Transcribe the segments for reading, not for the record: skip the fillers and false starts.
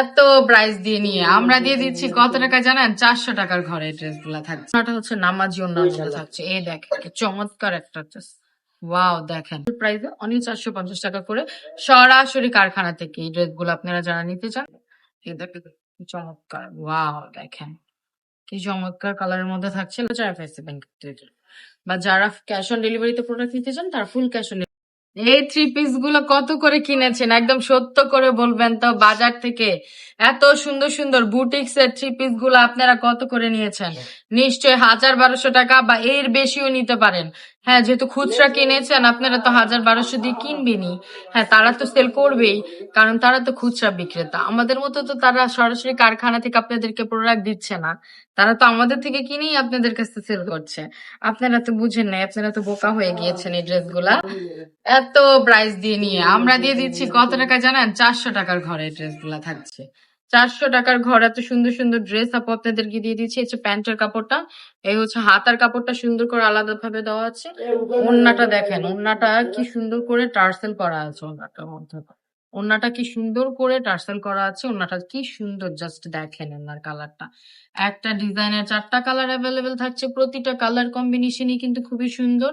এত প্রাইস দিয়ে নিয়ে আমরা দিয়ে দিচ্ছি কত টাকা জানেন? 400 টাকার ঘরে ড্রেস গুলা থাকছে। এটা হচ্ছে নামাজি অন্য থাকছে। এই দেখেন কি চমৎকার একটা ড্রেস। ওয়াও দেখেন প্রাইসে অনলি 450 টাকা করে সরাসরি কারখানা থেকে এই ড্রেস গুলো আপনারা যারা নিতে চান এই দেখেন কি চমৎকার। ওয়াও দেখেন কি চমৎকার কালারের মধ্যে থাকছে। যারা ফেসে ব্যাংক বা যারা ক্যাশ অন ডেলিভারিতে প্রোডাক্ট নিতে চান তার ফুল ক্যাশ অন। এই থ্রি পিস গুলো কত করে কিনেছেন? একদম সত্য করে বলবেন তো। বাজার থেকে এত সুন্দর সুন্দর বুটিক্স এর থ্রি পিস গুলো আপনারা কত করে নিয়েছেন? নিশ্চয় 1000-1200 টাকা বা এর বেশিও নিতে পারেন। হ্যাঁ, যেহেতু খুচরা কিনেছেন আপনারা তো 1000-1200 দিয়ে কিনবেনি। হ্যাঁ, তারা তো সেল করবেই, কারণ তারা তো খুচরা বিক্রেতা। আমাদের মতো তো তারা সরাসরি কারখানা থেকে আপনাদেরকে প্রোডাক্ট দিচ্ছে না, তারা তো আমাদের থেকে কিনেই আপনাদের কাছে সেল করছে। আপনারা তো বুঝেন নাই, আপনারা তো বোকা হয়ে গিয়েছেন এই ড্রেসগুলা এত প্রাইস দিয়ে নিয়ে। আমরা দিয়ে দিচ্ছি কত টাকা জানেন? 400 টাকার ঘরে ড্রেস গুলা থাকছে। 400 টাকার ঘর এত সুন্দর সুন্দর ড্রেস আপু আপনাদেরকে দিয়ে দিচ্ছি। হচ্ছে প্যান্টের কাপড়টা, এই হচ্ছে হাতার কাপড়টা সুন্দর করে আলাদা ভাবে দেওয়া আছে। ওড়নাটা দেখেন, ওড়নাটা কি সুন্দর করে টার্সেল করা আছে। ওড়নাটার মধ্যে ওড়নাটা কি সুন্দর করে টার্সেল করা আছে। ওড়নাটা কি সুন্দর, জাস্ট দেখেন ওড়নার কালারটা। একটা ডিজাইনের 4টা কালার অ্যাভেলেবেল থাকছে। প্রতিটা কালার কম্বিনেশনই কিন্তু খুবই সুন্দর।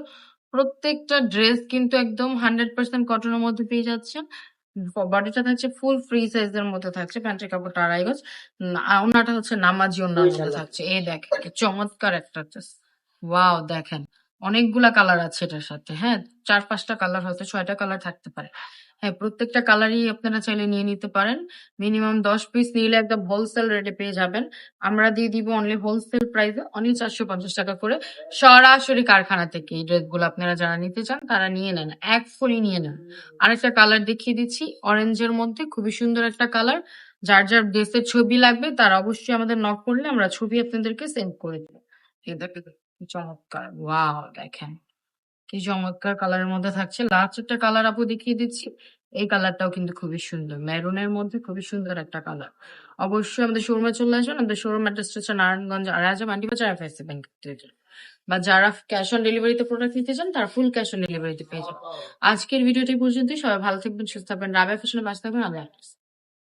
প্রত্যেকটা ড্রেস কিন্তু একদম 100% কটনের মধ্যে পেয়ে যাচ্ছেন। বডিটা থাকছে ফুল ফ্রি সাইজের মধ্যে থাকছে। প্যান্টের কাপড়টা 2.5 গজ। ওড়নাটা হচ্ছে নামাজি ওড়নার মধ্যে থাকছে। এই দেখেন কি চমৎকার একটা ড্রেস। ওয়াও দেখেন অনেকগুলা কালার আছে এটার সাথে। হ্যাঁ, 4-5টা কালার, হয়তো 6টা কালার থাকতে পারে। হ্যাঁ, প্রত্যেকটা কালারই আপনারা চাইলে নিয়ে নিতে পারেন। মিনিমাম 10 পিস নিলে একদম হোলসেল রেটে পেয়ে যাবেন। আমরা দিয়ে দিব অনলি হোলসেল প্রাইসে অনলি 450 টাকা করে সরাসরি কারখানা থেকে। এই ড্রেসগুলো আপনারা যারা নিতে চান তারা নিয়ে নেন, এক ফুলি নিয়ে নেন। আরেকটা কালার দেখিয়ে দিচ্ছি অরেঞ্জের মধ্যে, খুবই সুন্দর একটা কালার। যার যার ড্রেসের ছবি লাগবে তারা অবশ্যই আমাদের নক করলে আমরা ছবি আপনাদেরকে সেন্ড করে দেবো। এই দেখেন কি চমৎকার। ওয়াও দেখেন কি চমৎকার কালারের মধ্যে থাকছে। লাস্ট একটা কালার আপু দেখিয়ে দিচ্ছি। এই কালারটাও কিন্তু খুবই সুন্দর, মেরুনের মধ্যে খুবই সুন্দর একটা কালার। অবশ্যই আমাদের শোরুমে চলে আসবেন। আমাদের শোরুম অ্যাড্রেসটা হচ্ছে নারায়ণগঞ্জ রাজা মান্ডি বাজার এফএসসি ব্যাংক। বা যারা ক্যাশ অন ডেলিভারিতে প্রোডাক্ট নিতে চান তারা ফুল ক্যাশ অন ডেলিভারিতে পেয়ে যাবেন। আজকের ভিডিওটি পর্যন্তই। সবাই ভালো থাকবেন, সুস্থ থাকবেন, রাবেয়া ফ্যাশনে বাঁচতে থাকবেন। আল্লাহ হাফেজ।